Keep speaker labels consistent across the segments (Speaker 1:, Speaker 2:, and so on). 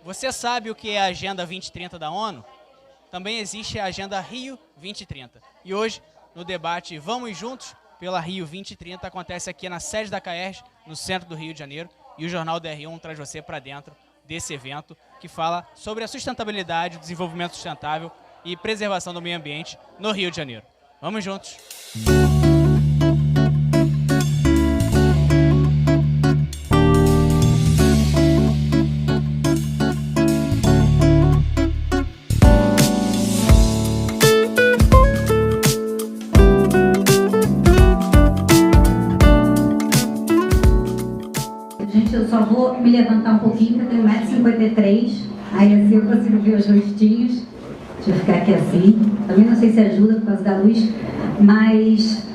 Speaker 1: Você sabe o que é a Agenda 2030 da ONU? Também existe a Agenda Rio 2030. E hoje, no debate Vamos Juntos pela Rio 2030, acontece aqui na sede da CAERJ, no centro do Rio de Janeiro, e o Jornal da R1 traz você para dentro desse evento que fala sobre a sustentabilidade, o desenvolvimento sustentável e preservação do meio ambiente no Rio de Janeiro. Vamos juntos!
Speaker 2: Eu só vou me levantar um pouquinho, porque eu tenho 1,53 m, aí assim eu consigo ver os rostinhos. Deixa eu ficar aqui assim. Também não sei se ajuda por causa da luz, mas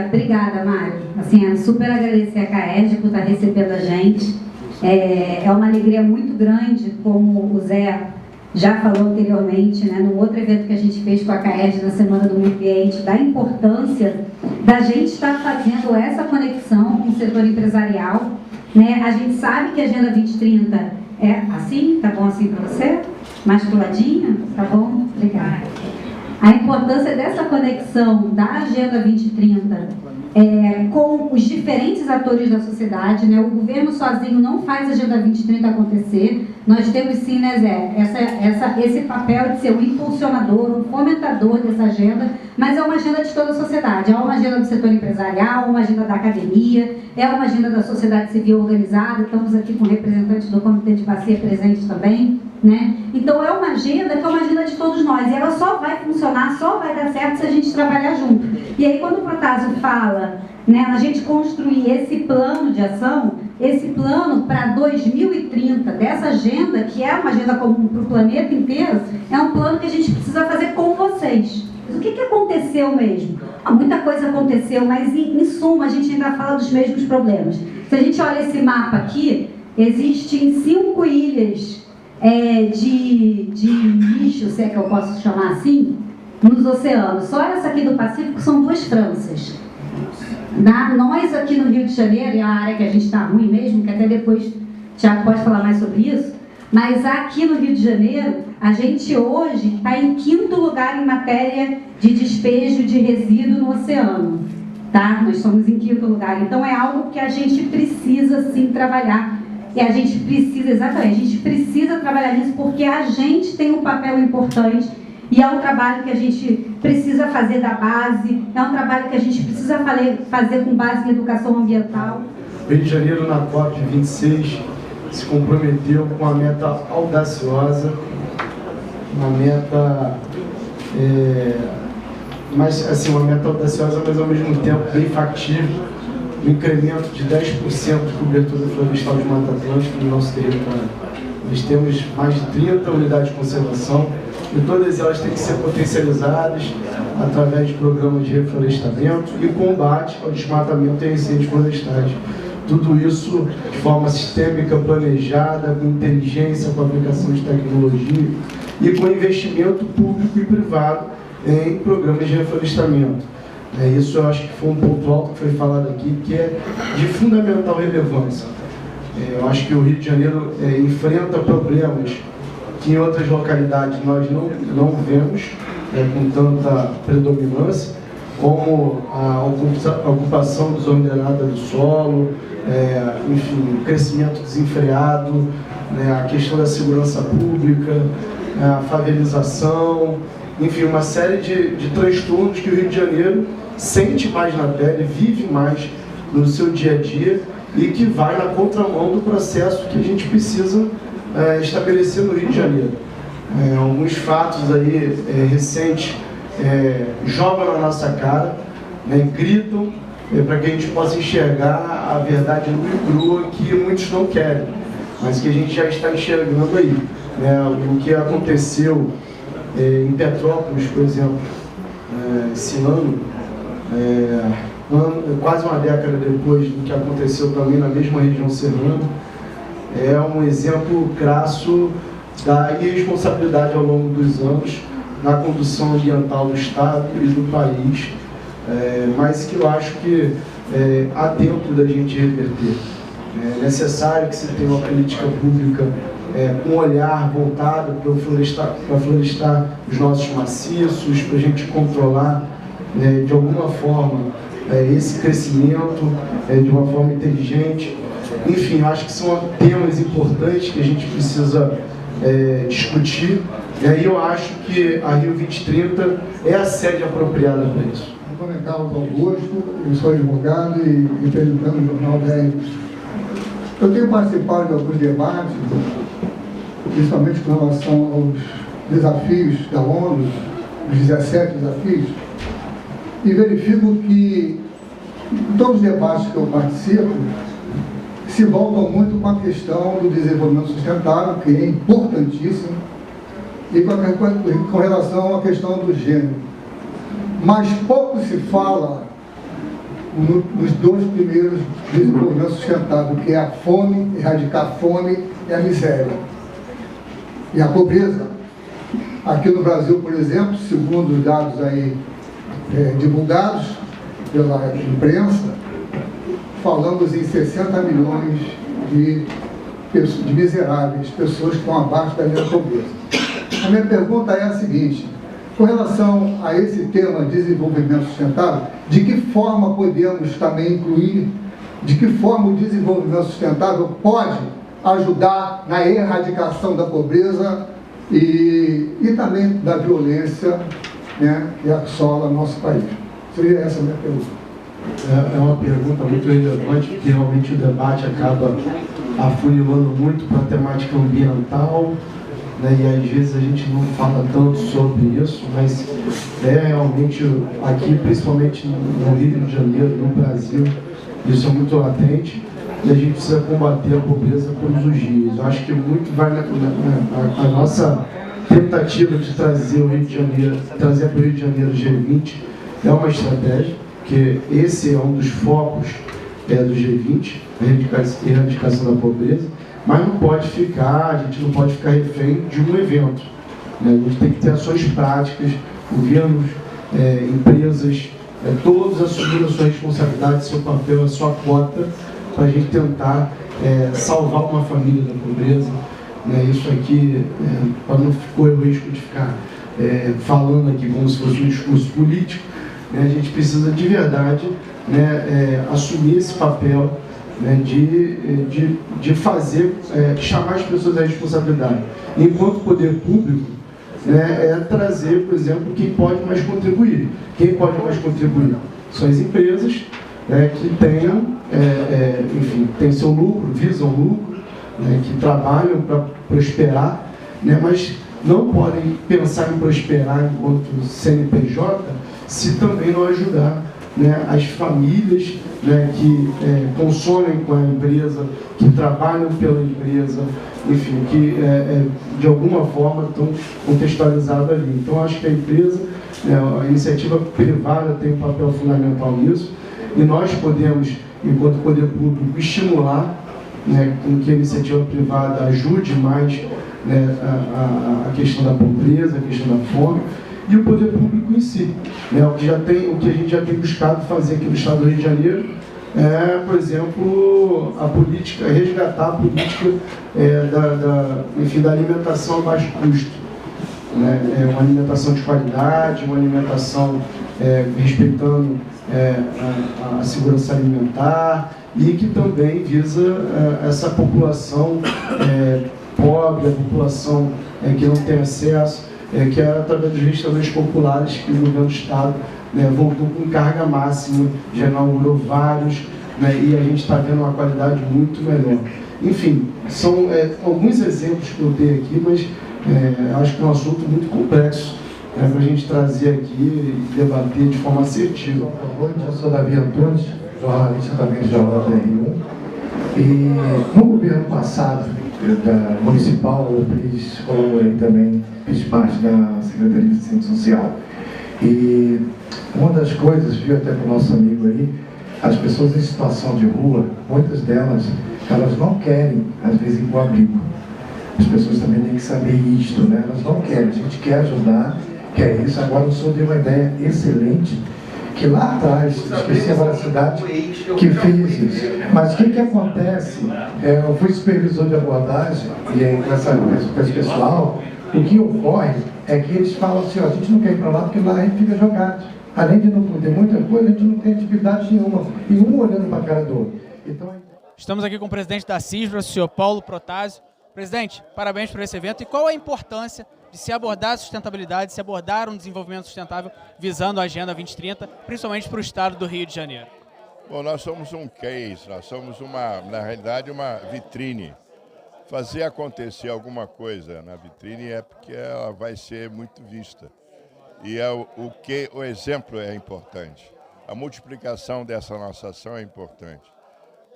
Speaker 2: obrigada, Mário. Assim, super agradecer a CAERJ por estar recebendo a gente. É uma alegria muito grande, como o Zé já falou anteriormente, né, no outro evento que a gente fez com a CAERJ na Semana do Meio Ambiente, da importância da gente estar fazendo essa conexão com o setor empresarial. Né? A gente sabe que a Agenda 2030 é assim, tá bom assim para você? Mais pro ladinho? Tá bom? Obrigada. A importância dessa conexão da Agenda 2030 com os diferentes atores da sociedade, né? O governo sozinho não faz a Agenda 2030 acontecer. Nós temos sim, né, Zé, esse papel de ser um impulsionador, um fomentador dessa agenda, mas é uma agenda de toda a sociedade. É uma agenda do setor empresarial, uma agenda da academia, é uma agenda da sociedade civil organizada. Estamos aqui com representantes do Comitê de Bacia presentes também, né? Então é uma agenda que é uma agenda de todos nós, e ela só vai funcionar, só vai dar certo se a gente trabalhar junto. E aí quando o Protásio fala, né, a gente construir esse plano de ação, esse plano para 2030, dessa agenda, que é uma agenda comum para o planeta inteiro, é um plano que a gente precisa fazer com vocês. Mas o que aconteceu mesmo? Muita coisa aconteceu, mas em suma a gente ainda fala dos mesmos problemas. Se a gente olha esse mapa aqui, existem 5 ilhas de lixo, se é que eu posso chamar assim, nos oceanos. Só essa aqui do Pacífico são 2 Franças. Nós aqui no Rio de Janeiro, é a área que a gente está ruim mesmo, que até depois o Thiago pode falar mais sobre isso, mas aqui no Rio de Janeiro, a gente hoje está em 5º lugar em matéria de despejo de resíduo no oceano. Tá? Nós somos em 5º lugar. Então é algo que a gente precisa sim trabalhar. E a gente precisa, exatamente, a gente precisa trabalhar nisso porque a gente tem um papel importante e é um trabalho que a gente precisa fazer da base, é um trabalho que a gente precisa fazer com base em educação ambiental.
Speaker 3: O Rio de Janeiro, na COP26, se comprometeu com uma meta audaciosa, uma meta, uma meta audaciosa, mas ao mesmo tempo bem factível, um incremento de 10% de cobertura florestal de Mata Atlântica no nosso território. Nós temos mais de 30 unidades de conservação e todas elas têm que ser potencializadas através de programas de reflorestamento e combate ao desmatamento e incêndios florestais. Tudo isso de forma sistêmica, planejada, com inteligência, com aplicação de tecnologia e com investimento público e privado em programas de reflorestamento. Isso eu acho que foi um ponto alto que foi falado aqui, que é de fundamental relevância. Eu acho que o Rio de Janeiro enfrenta problemas que em outras localidades nós não vemos com tanta predominância, como a ocupação desordenada do solo, enfim, o crescimento desenfreado, a questão da segurança pública, a favelização, enfim, uma série de transtornos que o Rio de Janeiro sente mais na pele, vive mais no seu dia a dia e que vai na contramão do processo que a gente precisa estabelecer no Rio de Janeiro. Alguns fatos aí recentes jogam na nossa cara, gritam para que a gente possa enxergar a verdade nua e crua que muitos não querem, mas que a gente já está enxergando aí. O que aconteceu em Petrópolis, por exemplo, esse ano, quase uma década depois do que aconteceu também na mesma região serrana, é um exemplo crasso da irresponsabilidade ao longo dos anos na condução ambiental do Estado e do país, mas que eu acho que há tempo da gente reverter. É necessário que se tenha uma política pública com um olhar voltado para florestar os nossos maciços, para a gente controlar de alguma forma esse crescimento de uma forma inteligente. Enfim, eu acho que são temas importantes que a gente precisa discutir. E aí eu acho que a Rio 2030 é a sede apropriada para isso.
Speaker 4: Meu nome é Carlos Augusto, eu sou advogado e representando o jornal da Indústria. Eu tenho participado de alguns debates, principalmente com relação aos desafios da ONU, os 17 desafios, e verifico que todos os debates que eu participo se voltam muito com a questão do desenvolvimento sustentável, que é importantíssimo, e com relação à questão do gênero. Mas pouco se fala nos dois primeiros desenvolvimentos sustentáveis, que é a fome, erradicar a fome e a miséria. E a pobreza. Aqui no Brasil, por exemplo, segundo os dados aí divulgados pela imprensa, falamos em 60 milhões de miseráveis, pessoas que estão abaixo da linha da pobreza. A minha pergunta é a seguinte: com relação a esse tema de desenvolvimento sustentável, de que forma podemos também incluir, de que forma o desenvolvimento sustentável pode ajudar na erradicação da pobreza e também da violência, né, que assola nosso país? Seria essa a minha pergunta.
Speaker 3: É uma pergunta muito relevante, porque realmente o debate acaba afunilando muito para a temática ambiental, né, e às vezes a gente não fala tanto sobre isso, mas realmente aqui, principalmente no Rio de Janeiro, no Brasil, isso é muito latente e a gente precisa combater a pobreza todos os dias. Eu acho que muito vai a nossa tentativa de trazer o Rio de Janeiro, trazer para o Rio de Janeiro o G20 é uma estratégia, porque esse é um dos focos do G20, a erradicação da pobreza. Mas não pode ficar, a gente não pode ficar refém de um evento, né? A gente tem que ter ações práticas, governos, empresas, todos assumindo a sua responsabilidade, seu papel, a sua cota, para a gente tentar salvar uma família da pobreza, né? Isso aqui, para não correr o risco de ficar falando aqui como se fosse um discurso político, né? A gente precisa de verdade, né, assumir esse papel, né, de fazer, chamar as pessoas à responsabilidade. Enquanto poder público, né, trazer, por exemplo, quem pode mais contribuir. Quem pode mais contribuir? São as empresas, que tenham, enfim, têm seu lucro, visam lucro, né, que trabalham para prosperar, né, mas não podem pensar em prosperar enquanto CNPJ se também não ajudar, né, as famílias, né, que consomem com a empresa, que trabalham pela empresa, enfim, que de alguma forma estão contextualizadas ali. Então, acho que a empresa, a iniciativa privada tem um papel fundamental nisso, e nós podemos, enquanto poder público, estimular, né, com que a iniciativa privada ajude mais, né, a questão da pobreza, a questão da fome, e o poder público em si, né? O que a gente já tem buscado fazer aqui no estado do Rio de Janeiro por exemplo, a política, resgatar a política da alimentação a baixo custo, né? Uma alimentação de qualidade, uma alimentação respeitando a segurança alimentar, e que também visa essa população pobre, a população que não tem acesso, que é através dos restaurantes populares que o governo do Estado voltou com carga máxima, já inaugurou vários, né, e a gente está vendo uma qualidade muito melhor. Enfim, são alguns exemplos que eu dei aqui, mas acho que é um assunto muito complexo para a gente trazer aqui e debater de forma assertiva.
Speaker 5: Eu sou Davi Antunes, jornalista também do Jornal da R1, e no governo passado, da municipal, eu colaborei também, fiz parte da Secretaria de Assistência Social. E uma das coisas, viu até com o nosso amigo aí, as pessoas em situação de rua, muitas delas, elas não querem, às vezes, ir para o abrigo. As pessoas também têm que saber isto, né? Elas não querem, a gente quer ajudar, quer isso. Agora o senhor deu uma ideia excelente, que lá atrás, esqueci agora a cidade, que fez isso. Mas o que acontece? Eu fui supervisor de abordagem e com esse pessoal, o que ocorre é que eles falam assim, ó, a gente não quer ir para lá porque lá a gente fica jogado. Além de não ter muita coisa, a gente não tem atividade nenhuma. E um olhando para a cara do outro. Então,
Speaker 1: Estamos aqui com o presidente da CISBRA, o senhor Paulo Protásio. Presidente, parabéns por esse evento. E qual a importância de se abordar a sustentabilidade, de se abordar um desenvolvimento sustentável visando a Agenda 2030, principalmente para o estado do Rio de Janeiro?
Speaker 6: Bom, nós somos um case, nós somos na realidade, uma vitrine. Fazer acontecer alguma coisa na vitrine é porque ela vai ser muito vista. E o exemplo é importante. A multiplicação dessa nossa ação é importante.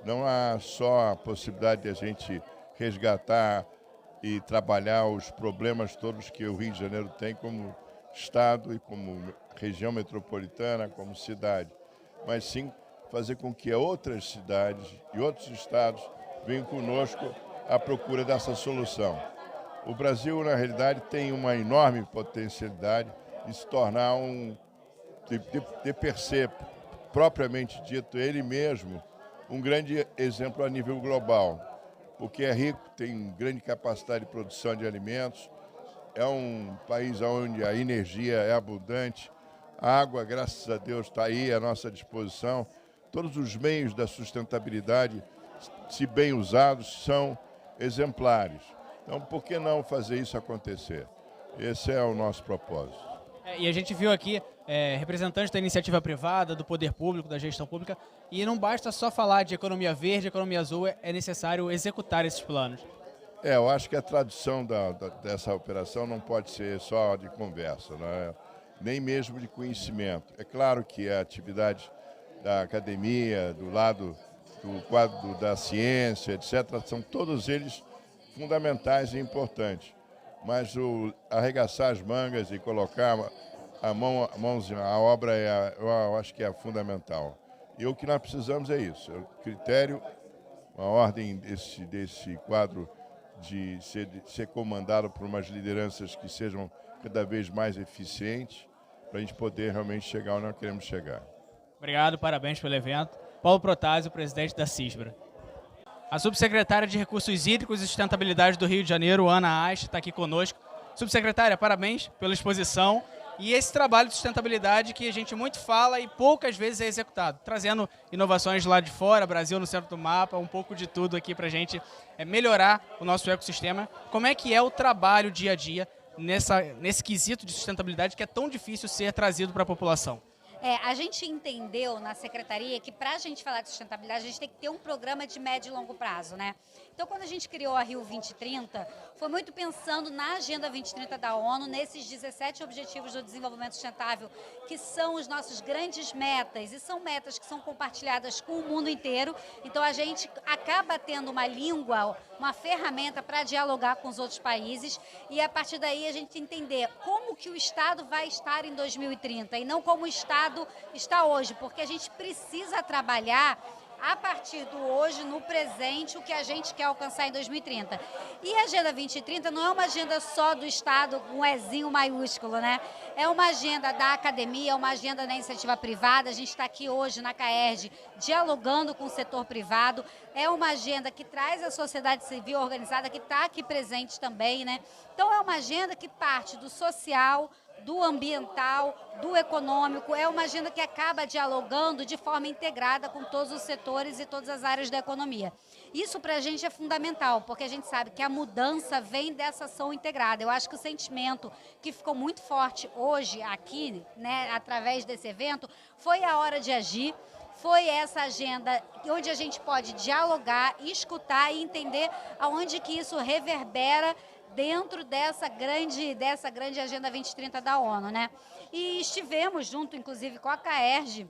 Speaker 6: Não há só a possibilidade de a gente resgatar e trabalhar os problemas todos que o Rio de Janeiro tem como estado e como região metropolitana, como cidade, mas sim fazer com que outras cidades e outros estados venham conosco à procura dessa solução. O Brasil, na realidade, tem uma enorme potencialidade de se tornar de per se, propriamente dito, ele mesmo, um grande exemplo a nível global, porque é rico, tem grande capacidade de produção de alimentos, é um país onde a energia é abundante, a água, graças a Deus, está aí à nossa disposição. Todos os meios da sustentabilidade, se bem usados, são exemplares. Então, por que não fazer isso acontecer? Esse é o nosso propósito.
Speaker 1: E a gente viu aqui representantes da iniciativa privada, do poder público, da gestão pública, e não basta só falar de economia verde, economia azul, é necessário executar esses planos.
Speaker 6: Eu acho que a tradução dessa operação não pode ser só de conversa, né? Nem mesmo de conhecimento. É claro que a atividade da academia, do lado do quadro da ciência, etc., são todos eles fundamentais e importantes. Mas arregaçar as mangas e colocar a obra, eu acho que é fundamental. E o que nós precisamos é isso, critério, uma ordem desse quadro de ser comandado por umas lideranças que sejam cada vez mais eficientes, para a gente poder realmente chegar onde nós queremos chegar.
Speaker 1: Obrigado, parabéns pelo evento. Paulo Protásio, presidente da CISBRA. A subsecretária de Recursos Hídricos e Sustentabilidade do Rio de Janeiro, Ana Aich, está aqui conosco. Subsecretária, parabéns pela exposição e esse trabalho de sustentabilidade que a gente muito fala e poucas vezes é executado, trazendo inovações lá de fora, Brasil no centro do mapa, um pouco de tudo aqui para a gente melhorar o nosso ecossistema. Como é que é o trabalho dia a dia nesse quesito de sustentabilidade que é tão difícil ser trazido para a população?
Speaker 7: A gente entendeu na secretaria que para a gente falar de sustentabilidade, a gente tem que ter um programa de médio e longo prazo, né? Então, quando a gente criou a Rio 2030, foi muito pensando na Agenda 2030 da ONU, nesses 17 Objetivos do Desenvolvimento Sustentável, que são os nossos grandes metas, e são metas que são compartilhadas com o mundo inteiro. Então, a gente acaba tendo uma língua, uma ferramenta para dialogar com os outros países, e a partir daí a gente entender como que o Estado vai estar em 2030, e não como o Estado está hoje, porque a gente precisa trabalhar a partir do hoje, no presente, o que a gente quer alcançar em 2030. E a Agenda 2030 não é uma agenda só do Estado, um Ezinho maiúsculo, né? É uma agenda da academia, é uma agenda da iniciativa privada. A gente está aqui hoje na CAERJ dialogando com o setor privado. É uma agenda que traz a sociedade civil organizada, que está aqui presente também, né? Então é uma agenda que parte do social, do ambiental, do econômico, é uma agenda que acaba dialogando de forma integrada com todos os setores e todas as áreas da economia. Isso para a gente é fundamental, porque a gente sabe que a mudança vem dessa ação integrada. Eu acho que o sentimento que ficou muito forte hoje aqui, né, através desse evento, foi a hora de agir. Foi essa agenda onde a gente pode dialogar, escutar e entender aonde que isso reverbera dentro dessa grande Agenda 2030 da ONU, né? E estivemos junto, inclusive, com a CAERJ,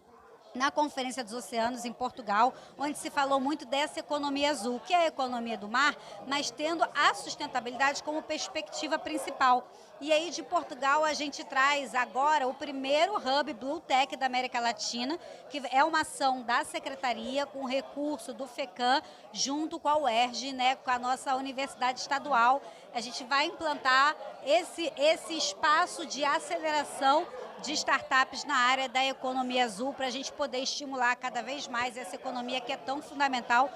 Speaker 7: na Conferência dos Oceanos, em Portugal, onde se falou muito dessa economia azul, que é a economia do mar, mas tendo a sustentabilidade como perspectiva principal. E aí, de Portugal, a gente traz agora o primeiro Hub Blue Tech da América Latina, que é uma ação da Secretaria, com recurso do FECAM, junto com a UERJ, né, com a nossa Universidade Estadual. A gente vai implantar esse espaço de aceleração de startups na área da economia azul, para a gente poder estimular cada vez mais essa economia que é tão fundamental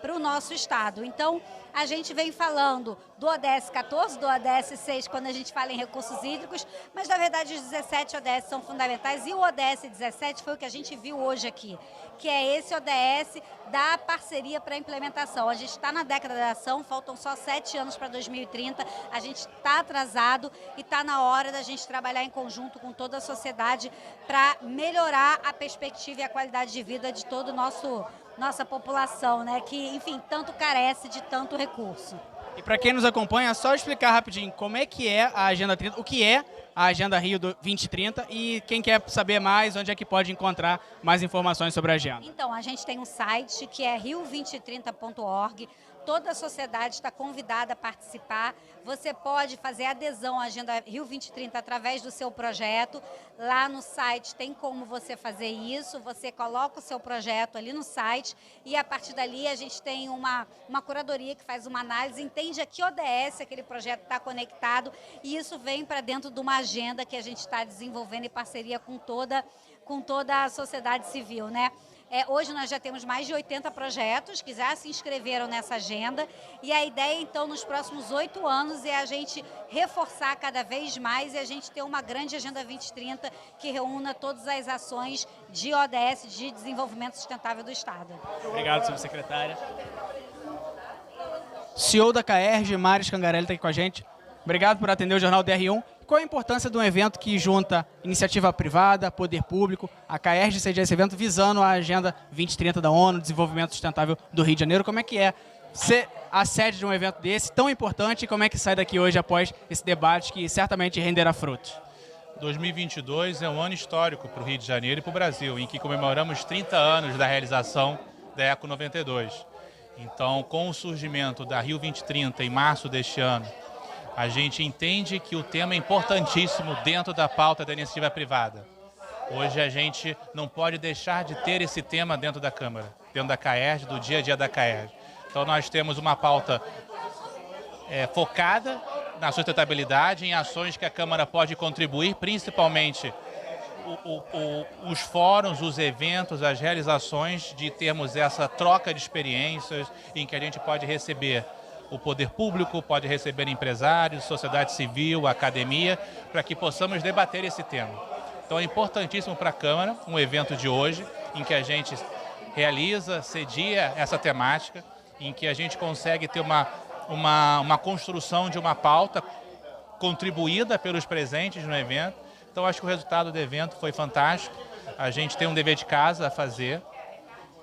Speaker 7: para o nosso estado. Então, a gente vem falando do ODS 14, do ODS 6, quando a gente fala em recursos hídricos, mas, na verdade, os 17 ODS são fundamentais, e o ODS 17 foi o que a gente viu hoje aqui, que é esse ODS da parceria para a implementação. A gente está na década da ação, faltam só 7 anos para 2030, a gente está atrasado e está na hora da gente trabalhar em conjunto com toda a sociedade para melhorar a perspectiva e a qualidade de vida de toda nossa população, né, que, enfim, tanto carece de tanto recurso.
Speaker 1: E para quem nos acompanha, é só explicar rapidinho como é que é a Agenda 30, o que é a Agenda Rio 2030 e quem quer saber mais, onde é que pode encontrar mais informações sobre a agenda.
Speaker 7: Então, a gente tem um site que é rio2030.org. Toda a sociedade está convidada a participar. Você pode fazer adesão à Agenda Rio 2030 através do seu projeto. Lá no site tem como você fazer isso. Você coloca o seu projeto ali no site e, a partir dali, a gente tem uma curadoria que faz uma análise, entende a que ODS aquele projeto está conectado, e isso vem para dentro de uma agenda que a gente está desenvolvendo em parceria com toda a sociedade civil, né? Hoje nós já temos mais de 80 projetos que já se inscreveram nessa agenda, e a ideia, então, nos próximos 8 anos é a gente reforçar cada vez mais e a gente ter uma grande Agenda 2030 que reúna todas as ações de ODS, de desenvolvimento sustentável do Estado.
Speaker 1: Obrigado, subsecretária. CEO da CAERJ, Mari Scangarelli, está aqui com a gente. Obrigado por atender o Jornal DR1. Qual a importância de um evento que junta iniciativa privada, poder público, a CAERJ sediar esse evento visando a Agenda 2030 da ONU, Desenvolvimento Sustentável do Rio de Janeiro? Como é que é ser a sede de um evento desse, tão importante, e como é que sai daqui hoje após esse debate que certamente renderá frutos?
Speaker 8: 2022 é um ano histórico para o Rio de Janeiro e para o Brasil, em que comemoramos 30 anos da realização da Eco 92. Então, com o surgimento da Rio 2030 em março deste ano, a gente entende que o tema é importantíssimo dentro da pauta da iniciativa privada. Hoje a gente não pode deixar de ter esse tema dentro da Câmara, dentro da CAERJ, do dia a dia da CAERJ. Então nós temos uma pauta focada na sustentabilidade, em ações que a Câmara pode contribuir, principalmente os fóruns, os eventos, as realizações, de termos essa troca de experiências em que a gente pode receber o poder público, pode receber empresários, sociedade civil, academia, para que possamos debater esse tema. Então é importantíssimo para a Câmara um evento de hoje, em que a gente realiza, cedia essa temática, em que a gente consegue ter uma construção de uma pauta contribuída pelos presentes no evento. Então acho que o resultado do evento foi fantástico. A gente tem um dever de casa a fazer,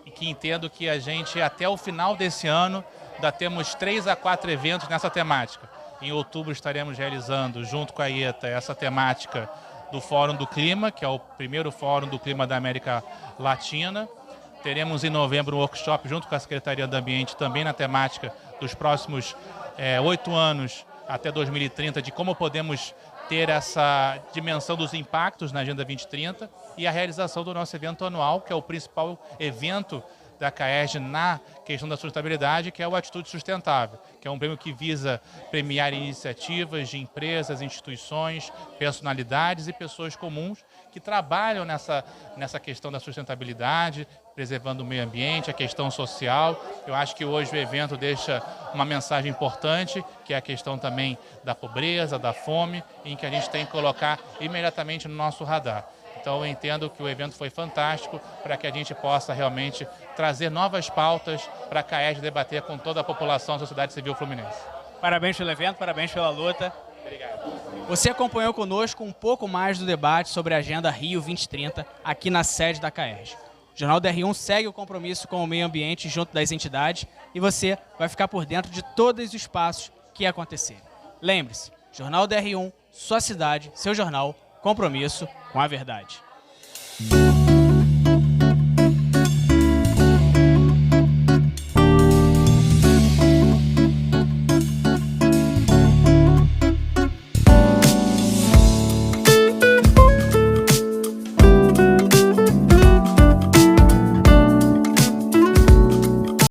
Speaker 8: e que entendo que a gente, até o final desse ano, ainda temos 3 a 4 eventos nessa temática. Em outubro estaremos realizando, junto com a IETA, essa temática do Fórum do Clima, que é o primeiro Fórum do Clima da América Latina. Teremos em novembro um workshop junto com a Secretaria do Ambiente, também na temática dos próximos 8 anos até 2030, de como podemos ter essa dimensão dos impactos na Agenda 2030, e a realização do nosso evento anual, que é o principal evento da CAERJ na questão da sustentabilidade, que é o Atitude Sustentável, que é um prêmio que visa premiar iniciativas de empresas, instituições, personalidades e pessoas comuns que trabalham nessa questão da sustentabilidade, preservando o meio ambiente, a questão social. Eu acho que hoje o evento deixa uma mensagem importante, que é a questão também da pobreza, da fome, em que a gente tem que colocar imediatamente no nosso radar. Então eu entendo que o evento foi fantástico para que a gente possa realmente trazer novas pautas para a CAERJ debater com toda a população da sociedade civil fluminense.
Speaker 1: Parabéns pelo evento, parabéns pela luta.
Speaker 8: Obrigado.
Speaker 1: Você acompanhou conosco um pouco mais do debate sobre a Agenda Rio 2030 aqui na sede da CAERJ. O Jornal DR1 segue o compromisso com o meio ambiente junto das entidades, e você vai ficar por dentro de todos os passos que acontecerem. Lembre-se, Jornal DR1, sua cidade, seu jornal, compromisso com a verdade.